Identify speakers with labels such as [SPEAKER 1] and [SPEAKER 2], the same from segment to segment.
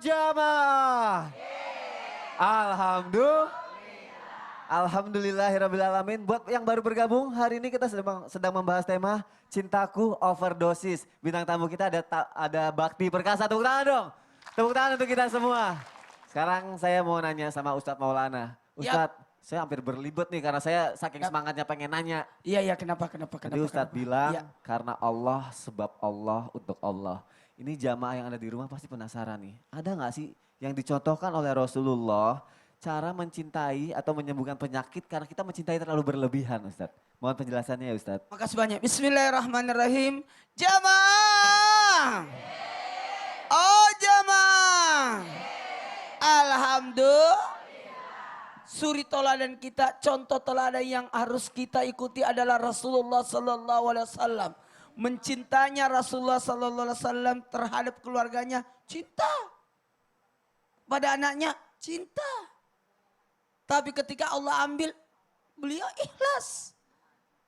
[SPEAKER 1] jamaah. Alhamdulillahirrabbilalamin. Buat yang baru bergabung, hari ini kita sedang membahas tema Cintaku Overdosis. Bintang tamu kita ada Bakti Perkasa. Tepuk tangan dong. Tepuk tangan untuk kita semua. Sekarang saya mau nanya sama Ustadz Maulana. Ustadz, saya hampir berlibet nih karena saya saking semangatnya pengen nanya.
[SPEAKER 2] Iya, kenapa?
[SPEAKER 1] Tadi Ustadz bilang karena Allah, sebab Allah, untuk Allah. Ini jamaah yang ada di rumah pasti penasaran nih. Ada nggak sih yang dicontohkan oleh Rasulullah cara mencintai atau menyembuhkan penyakit karena kita mencintai terlalu berlebihan, Ustadz? Mohon penjelasannya ya, Ustadz.
[SPEAKER 2] Makasih banyak. Bismillahirrahmanirrahim. Jamaah. Oh jamaah. Alhamdulillah. Suri toladan kita, contoh teladan yang harus kita ikuti adalah Rasulullah Sallallahu Alaihi Wasallam. Mencintanya Rasulullah Sallallahu Alaihi Wasallam terhadap keluarganya, cinta. Pada anaknya, cinta. Tapi ketika Allah ambil, beliau ikhlas.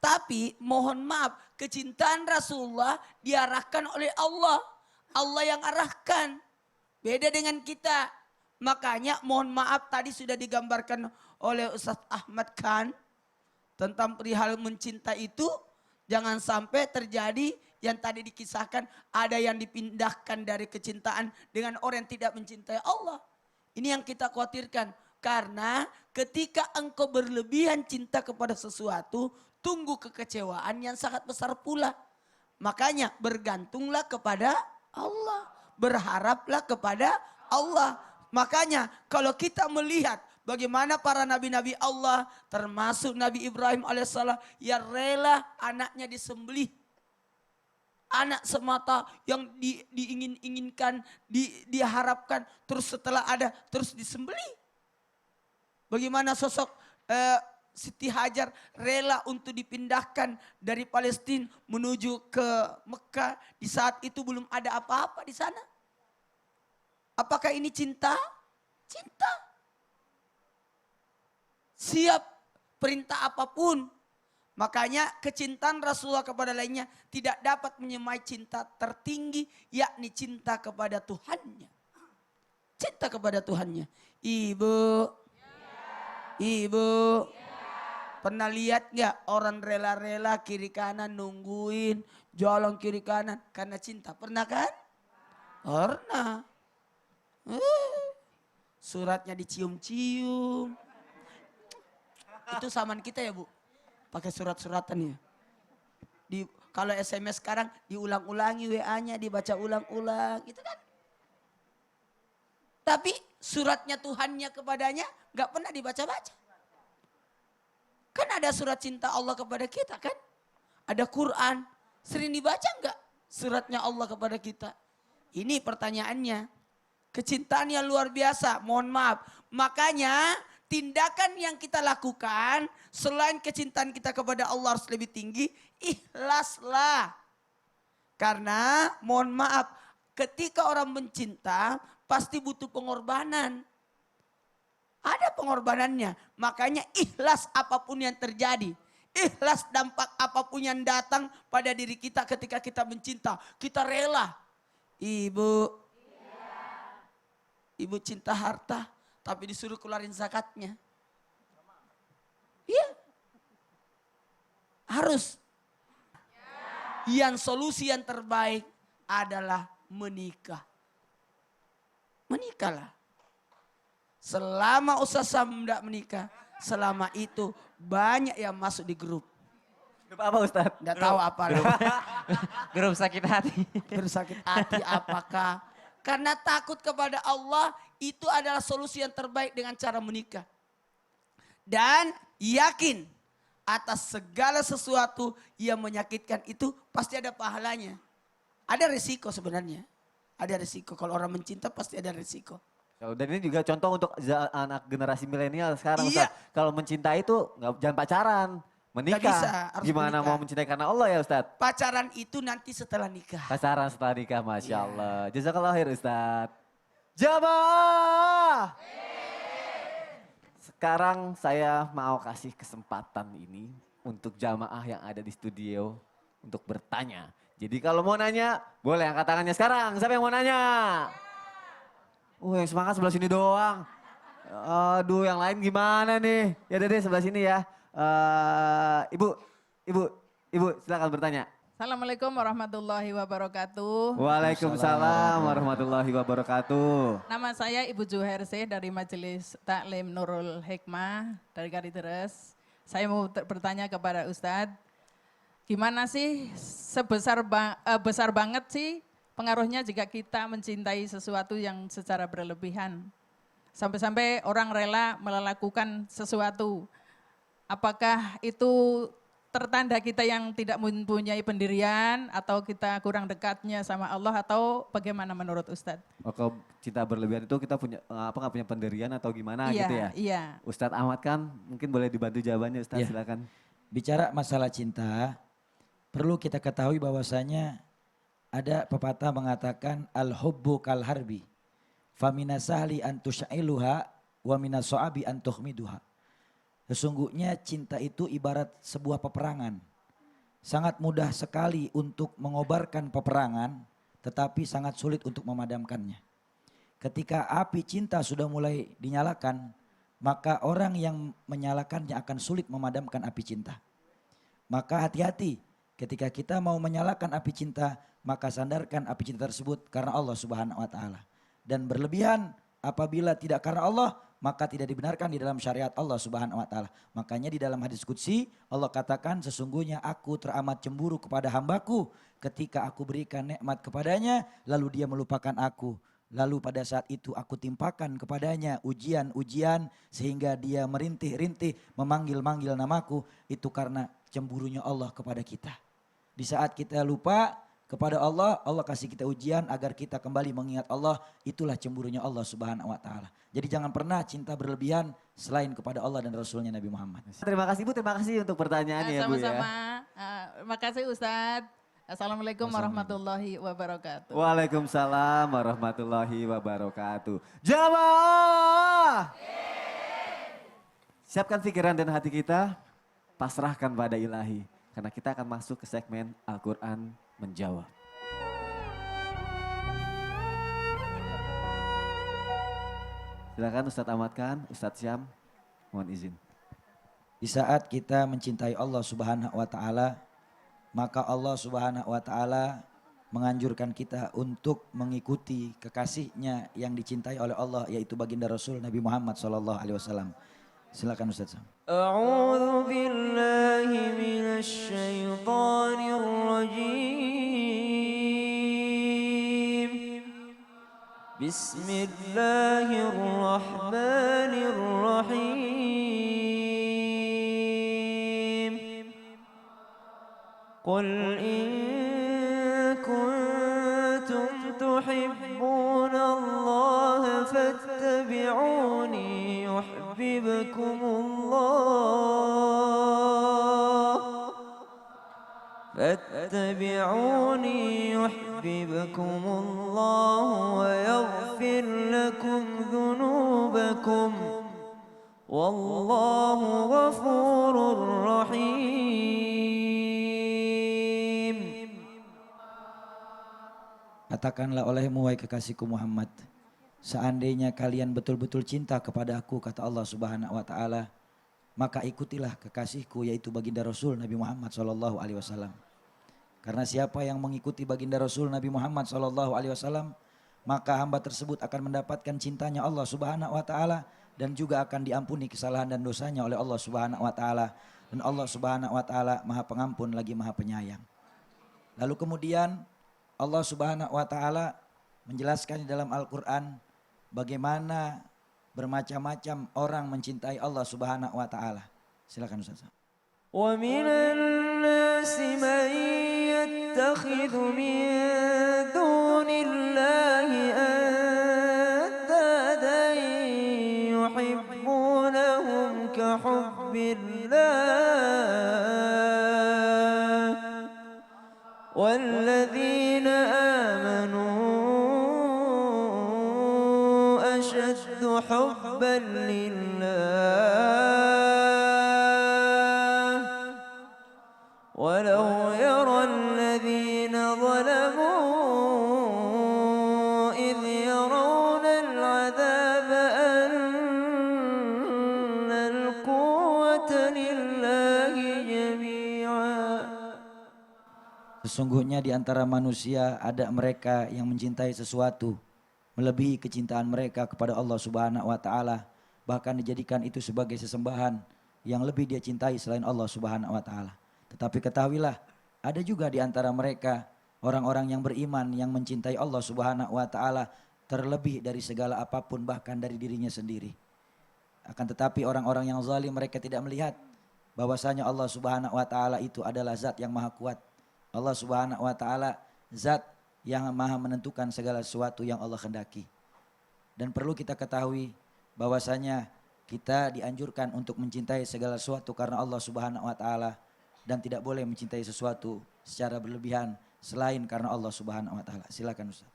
[SPEAKER 2] Tapi mohon maaf, kecintaan Rasulullah diarahkan oleh Allah. Allah yang arahkan. Beda dengan kita. Makanya mohon maaf tadi sudah digambarkan oleh Ustadz Ahmad Khan. Tentang perihal mencinta itu. Jangan sampai terjadi yang tadi dikisahkan. Ada yang dipindahkan dari kecintaan dengan orang yang tidak mencintai Allah. Ini yang kita khawatirkan. Karena ketika engkau berlebihan cinta kepada sesuatu. Tunggu kekecewaan yang sangat besar pula. Makanya bergantunglah kepada Allah. Berharaplah kepada Allah. Makanya kalau kita melihat bagaimana para nabi-nabi Allah termasuk Nabi Ibrahim alaihissalam yang rela anaknya disembelih. Anak semata yang diingin-inginkan, diharapkan terus setelah ada terus disembelih. Bagaimana sosok Siti Hajar rela untuk dipindahkan dari Palestina menuju ke Mekah. Di saat itu belum ada apa-apa di sana. Apakah ini cinta? Cinta. Siap perintah apapun. Makanya kecintaan Rasulullah kepada lainnya tidak dapat menyamai cinta tertinggi. Yakni cinta kepada Tuhannya. Cinta kepada Tuhannya. Ibu. Pernah lihat gak orang rela-rela kiri kanan nungguin. Jalan kiri kanan karena cinta. Pernah kan? Pernah. Suratnya dicium-cium. Itu zaman kita ya Bu. Pakai surat-suratan ya. Kalau SMS sekarang diulang-ulangi WA-nya, dibaca ulang-ulang. Itu kan. Tapi suratnya Tuhannya kepadanya gak pernah dibaca-baca. Kan ada surat cinta Allah kepada kita kan. Ada Quran. Sering dibaca gak suratnya Allah kepada kita? Ini pertanyaannya. Kecintaan yang luar biasa, mohon maaf. Makanya tindakan yang kita lakukan selain kecintaan kita kepada Allah harus lebih tinggi, ikhlaslah. Karena mohon maaf, ketika orang mencinta pasti butuh pengorbanan. Ada pengorbanannya, makanya ikhlas apapun yang terjadi. Ikhlas dampak apapun yang datang pada diri kita ketika kita mencinta. Kita rela. Ibu cinta harta, tapi disuruh keluarin zakatnya. Iya. Harus. Yang solusi yang terbaik adalah menikah. Menikahlah. Selama usaha tidak menikah, selama itu banyak yang masuk di grup.
[SPEAKER 1] Grup apa Ustadz?
[SPEAKER 2] Tidak tahu apa.
[SPEAKER 3] Grup sakit hati.
[SPEAKER 2] Grup sakit hati apakah? Karena takut kepada Allah itu adalah solusi yang terbaik dengan cara menikah. Dan yakin atas segala sesuatu yang menyakitkan itu pasti ada pahalanya. Ada risiko sebenarnya. Ada risiko. Kalau orang mencinta pasti ada risiko.
[SPEAKER 1] Dan ini juga contoh untuk anak generasi milenial sekarang
[SPEAKER 2] Iya.
[SPEAKER 1] Ustadz. Kalau mencinta itu jangan pacaran. Menikah.
[SPEAKER 2] Bisa, harus
[SPEAKER 1] Gimana
[SPEAKER 2] menikah.
[SPEAKER 1] mau mencintai karena Allah ya Ustadz?
[SPEAKER 2] Pacaran itu nanti setelah nikah.
[SPEAKER 1] Pacaran setelah nikah, Masya Allah. Jazakallah khair Ustadz. Jamaah! Sekarang saya mau kasih kesempatan ini untuk jamaah yang ada di studio untuk bertanya. Jadi kalau mau nanya, boleh angkat tangannya sekarang. Siapa yang mau nanya? Yang semangat sebelah sini doang. Aduh, yang lain gimana nih? Ya udah deh sebelah sini ya. Ibu, ibu, ibu silakan bertanya.
[SPEAKER 4] Assalamualaikum warahmatullahi wabarakatuh.
[SPEAKER 1] Waalaikumsalam warahmatullahi wabarakatuh.
[SPEAKER 4] Nama saya Ibu Juherse dari Majelis Taklim Nurul Hikmah dari Kalideres. Saya mau bertanya kepada Ustadz, gimana sih besar banget sih pengaruhnya jika kita mencintai sesuatu yang secara berlebihan? Sampai-sampai orang rela melakukan sesuatu. Apakah itu tertanda kita yang tidak mempunyai pendirian atau kita kurang dekatnya sama Allah atau bagaimana menurut Ustadz?
[SPEAKER 1] Kalau cinta berlebihan itu kita punya nggak punya pendirian atau gimana
[SPEAKER 4] Iya,
[SPEAKER 1] gitu ya?
[SPEAKER 4] iya.
[SPEAKER 1] Ustadz Ahmad kan mungkin boleh dibantu jawabannya Ustadz,
[SPEAKER 5] Iya.
[SPEAKER 1] silakan.
[SPEAKER 5] Bicara masalah cinta, perlu kita ketahui bahwasanya ada pepatah mengatakan al-hubbu kal harbi. Famina sahli an tusyailuha wa minas so'abi an tuhmiduha. Sesungguhnya cinta itu ibarat sebuah peperangan. Sangat mudah sekali untuk mengobarkan peperangan, tetapi sangat sulit untuk memadamkannya. Ketika api cinta sudah mulai dinyalakan, maka orang yang menyalakannya akan sulit memadamkan api cinta. Maka hati-hati ketika kita mau menyalakan api cinta, maka sandarkan api cinta tersebut karena Allah Subhanahu wa taala. Dan berlebihan apabila tidak karena Allah, maka tidak dibenarkan di dalam syariat Allah Subhanahu wa taala. Makanya di dalam hadis qudsi Allah katakan, sesungguhnya aku teramat cemburu kepada hambaku ketika aku berikan nikmat kepadanya lalu dia melupakan aku. Lalu pada saat itu aku timpakan kepadanya ujian-ujian sehingga dia merintih-rintih memanggil-manggil namaku. Itu karena cemburunya Allah kepada kita. Di saat kita lupa kepada Allah, Allah kasih kita ujian agar kita kembali mengingat Allah. Itulah cemburunya Allah Subhanahu wa taala. Jadi jangan pernah cinta berlebihan selain kepada Allah dan Rasulnya Nabi Muhammad.
[SPEAKER 1] Terima kasih Ibu, terima kasih untuk pertanyaannya ya Bu ya.
[SPEAKER 4] Sama-sama. Makasih Ustadz. Assalamualaikum warahmatullahi wabarakatuh.
[SPEAKER 1] Waalaikumsalam warahmatullahi wabarakatuh. Jamaah! Siapkan pikiran dan hati kita, pasrahkan pada ilahi. Karena kita akan masuk ke segmen Al-Quran Menjawab. Silakan Ustadz Ahmad Khan, Ustadz Syam, mohon izin.
[SPEAKER 5] Di saat kita mencintai Allah Subhanahu wa taala, maka Allah Subhanahu wa taala menganjurkan kita untuk mengikuti kekasihnya yang dicintai oleh Allah, yaitu baginda Rasul Nabi Muhammad SAW. Silakan Ustaz Sam.
[SPEAKER 2] أعوذ بالله من الشيطان الرجيم بسم الله الرحمن الرحيم قل إن كنتم تحبون الله فاتبعوني يحببكم الله فاتبعوني يحببكم الله ويغفر لكم ذنوبكم والله غفور رحيم.
[SPEAKER 5] Katakanlah olehmu wahai kekasihku Muhammad, seandainya kalian betul-betul cinta kepada aku, kata Allah Subhanahu wa taala, maka ikutilah kekasihku yaitu baginda Rasul Nabi Muhammad SAW. Karena siapa yang mengikuti baginda Rasul Nabi Muhammad SAW, maka hamba tersebut akan mendapatkan cintanya Allah Subhanahu wa taala dan juga akan diampuni kesalahan dan dosanya oleh Allah Subhanahu wa taala. Dan Allah Subhanahu wa taala Maha Pengampun lagi Maha Penyayang. Lalu kemudian Allah Subhanahu wa taala menjelaskan di dalam Al-Qur'an bagaimana bermacam-macam orang mencintai Allah Subhanahu wa taala. Silakan Ustaz.
[SPEAKER 2] ومن الناس من يتخذ من دون الله أندادا يحبونهم كحب الله والذين آمنوا أشد حبا لله ولو يرى الذين ظلموا إذ يرون العذاب
[SPEAKER 5] Sesungguhnya di antara manusia ada mereka yang mencintai sesuatu melebihi kecintaan mereka kepada Allah Subhanahu wa taala, bahkan dijadikan itu sebagai sesembahan yang lebih dia cintai selain Allah Subhanahu wa taala. Tetapi ketahuilah, ada juga di antara mereka orang-orang yang beriman yang mencintai Allah Subhanahu wa taala terlebih dari segala apapun, bahkan dari dirinya sendiri. Akan tetapi orang-orang yang zalim mereka tidak melihat bahwasanya Allah Subhanahu wa taala itu adalah zat yang maha kuat. Allah Subhanahu wa taala zat yang maha menentukan segala sesuatu yang Allah kehendaki. Dan perlu kita ketahui bahwasanya kita dianjurkan untuk mencintai segala sesuatu karena Allah Subhanahu wa taala dan tidak boleh mencintai sesuatu secara berlebihan selain karena Allah Subhanahu wa taala. Silakan Ustaz.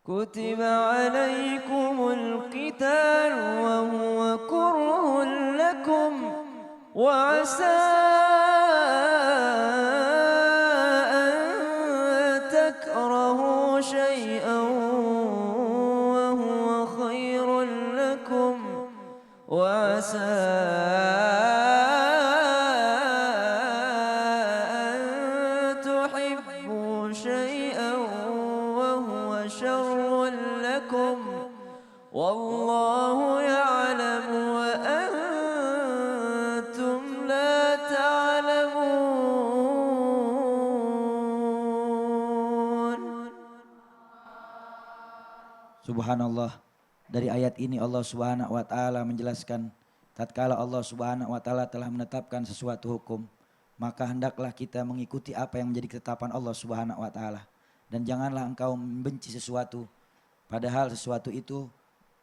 [SPEAKER 3] كتب عليكم القتال وهو كره لكم وعسى أن تكرهوا شيئا وهو خير لكم وعسى أن تحبوا شيئا وهو شر لكم والله يعلم وأنتم لا تعلمون.
[SPEAKER 5] Subhanallah. Dari ayat ini Allah Subhanahu wa taala menjelaskan tatkala Allah Subhanahu wa taala telah menetapkan sesuatu hukum, maka hendaklah kita mengikuti apa yang menjadi ketetapan Allah Subhanahu wa taala. Dan janganlah engkau membenci sesuatu padahal sesuatu itu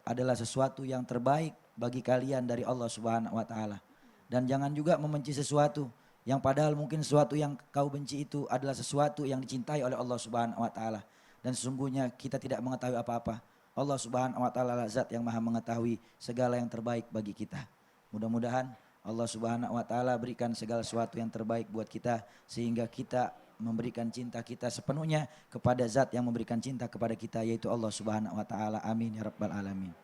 [SPEAKER 5] adalah sesuatu yang terbaik bagi kalian dari Allah Subhanahu wa taala. Dan jangan juga membenci sesuatu yang padahal mungkin sesuatu yang kau benci itu adalah sesuatu yang dicintai oleh Allah Subhanahu wa taala. Dan sesungguhnya kita tidak mengetahui apa-apa. Allah Subhanahu wa taala adalah zat yang maha mengetahui segala yang terbaik bagi kita. Mudah-mudahan Allah Subhanahu wa taala berikan segala sesuatu yang terbaik buat kita sehingga kita memberikan cinta kita sepenuhnya kepada zat yang memberikan cinta kepada kita yaitu Allah Subhanahu wa taala. Amin ya rabbal alamin.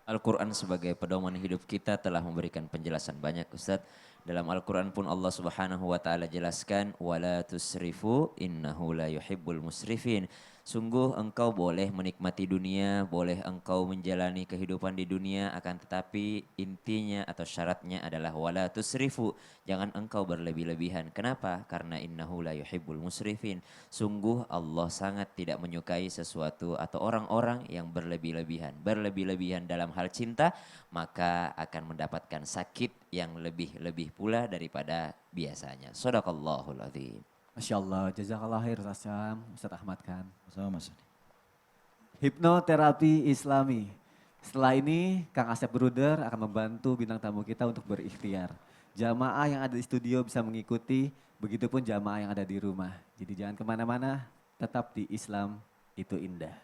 [SPEAKER 3] Al-Quran sebagai pedoman hidup kita telah memberikan penjelasan banyak Ustadz. Dalam Al-Quran pun Allah Subhanahu wa taala jelaskan wala tusrifu innahu la yuhibbul musrifin. Sungguh engkau boleh menikmati dunia, boleh engkau menjalani kehidupan di dunia, akan tetapi intinya atau syaratnya adalah wala tusrifu. Jangan engkau berlebih-lebihan. Kenapa? Karena innahu la yuhibbul musrifin. Sungguh Allah sangat tidak menyukai sesuatu atau orang-orang yang berlebih-lebihan. Berlebih-lebihan dalam hal cinta, maka akan mendapatkan sakit yang lebih-lebih pula daripada biasanya. Shadaqallahul adzim.
[SPEAKER 1] Masya Allah, jazakallah khair Ustaz Syam, Ustaz Ahmad Khan.
[SPEAKER 5] Sama Mas.
[SPEAKER 1] Hipnoterapi Islami. Setelah ini Kang Asep Bruder akan membantu bintang tamu kita untuk berikhtiar. Jamaah yang ada di studio bisa mengikuti, begitupun jamaah yang ada di rumah. Jadi jangan kemana-mana, tetap di Islam itu indah.